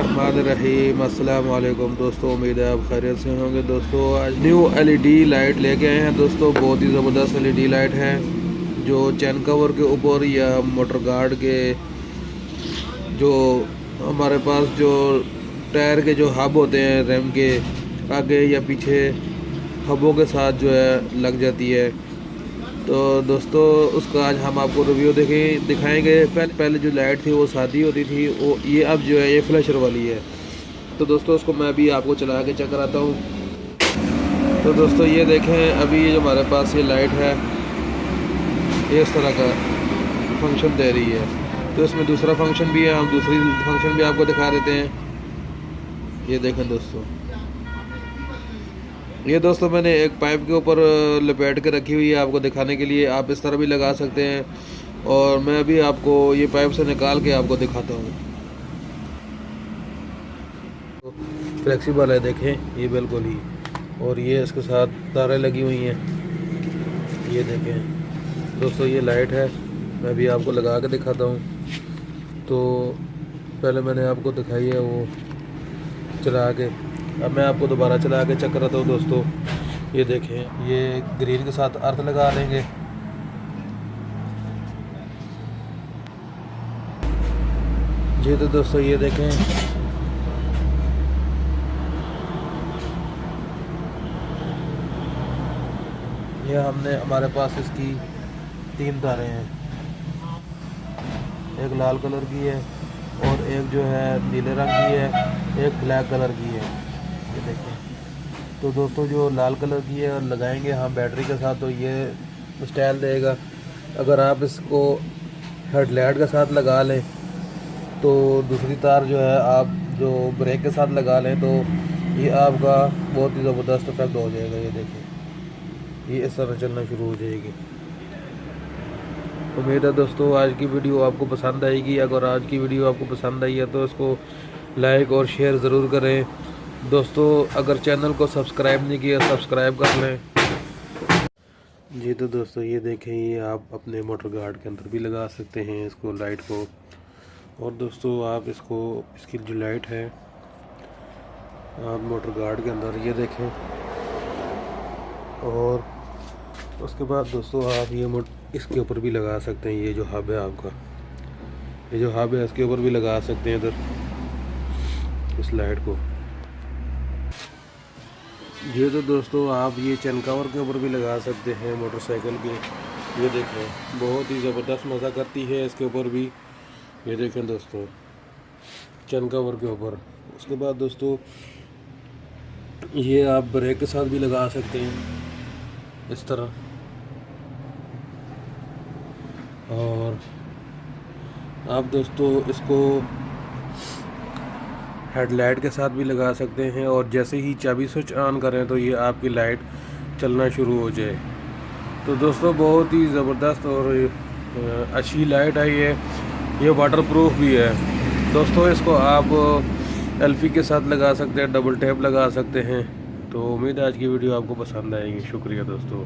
बिस्मिल्लाहिर्रहमानिर्रहीम। अस्सलाम वालेकुम दोस्तों, उम्मीद है आप खैरियत से होंगे। दोस्तों आज न्यू एलईडी लाइट लेके आए हैं दोस्तों। बहुत ही ज़बरदस्त एलईडी लाइट है जो चैन कवर के ऊपर या मोटर गार्ड के जो हमारे पास जो टायर के जो हब होते हैं रैम के आगे या पीछे हबों के साथ जो है लग जाती है। तो दोस्तों उसका आज हम आपको रिव्यू दिखाएंगे। पहले जो लाइट थी वो सादी होती थी, वो ये अब जो है ये फ्लैशर वाली है। तो दोस्तों उसको मैं अभी आपको चला के चेक कराता हूँ। तो दोस्तों ये देखें, अभी ये जो हमारे पास ये लाइट है ये इस तरह का फंक्शन दे रही है। तो इसमें दूसरा फंक्शन भी है, हम दूसरी फंक्शन भी आपको दिखा देते हैं। ये देखें दोस्तों, ये दोस्तों मैंने एक पाइप के ऊपर लपेट के रखी हुई है आपको दिखाने के लिए। आप इस तरह भी लगा सकते हैं और मैं अभी आपको ये पाइप से निकाल के आपको दिखाता हूँ। तो फ्लेक्सिबल है, देखें ये बिल्कुल ही, और ये इसके साथ तारें लगी हुई हैं। ये देखें दोस्तों, ये लाइट है, मैं भी आपको लगा के दिखाता हूँ। तो पहले मैंने आपको दिखाई है वो चला के, अब मैं आपको दोबारा चला के चेक कराता हूँ। दोस्तों ये देखें, ये ग्रीन के साथ अर्थ लगा लेंगे। जी तो दोस्तों ये देखें, ये हमने हमारे पास इसकी 3 तारें हैं, एक लाल कलर की है और एक जो है नीले रंग की है, एक ब्लैक कलर की है। ये देखें, तो दोस्तों जो लाल कलर की है लगाएंगे हम बैटरी के साथ तो ये स्टाइल देगा। अगर आप इसको हेडलाइट के साथ लगा लें तो दूसरी तार जो है आप जो ब्रेक के साथ लगा लें तो ये आपका बहुत ही ज़बरदस्त इफेक्ट हो जाएगा। ये देखें, ये इस तरह चलना शुरू हो जाएगी। उम्मीद है दोस्तों आज की वीडियो आपको पसंद आएगी। अगर आज की वीडियो आपको पसंद आई है तो इसको लाइक और शेयर ज़रूर करें। दोस्तों अगर चैनल को सब्सक्राइब नहीं किया सब्सक्राइब कर लें। जी तो दोस्तों ये देखें, ये आप अपने मोटर गार्ड के अंदर भी लगा सकते हैं इसको लाइट को। और दोस्तों आप इसको इसकी जो लाइट है आप मोटर गार्ड के अंदर ये देखें। और उसके बाद दोस्तों आप ये इसके ऊपर भी लगा सकते हैं। ये जो हब है आपका, ये जो हब है इसके ऊपर भी लगा सकते हैं इधर इस लाइट को। ये तो दोस्तों आप ये चैन कवर के ऊपर भी लगा सकते हैं मोटरसाइकिल के। ये देखें बहुत ही ज़बरदस्त मज़ा करती है इसके ऊपर भी। ये देखें दोस्तों चैन कवर के ऊपर। उसके बाद दोस्तों ये आप ब्रेक के साथ भी लगा सकते हैं इस तरह, और आप दोस्तों इसको हेडलाइट के साथ भी लगा सकते हैं। और जैसे ही चाबी स्विच ऑन करें तो ये आपकी लाइट चलना शुरू हो जाए। तो दोस्तों बहुत ही ज़बरदस्त और अच्छी लाइट है ये वाटरप्रूफ भी है दोस्तों। इसको आप एल्फी के साथ लगा सकते हैं, डबल टैप लगा सकते हैं। तो उम्मीद है आज की वीडियो आपको पसंद आएगी। शुक्रिया दोस्तों।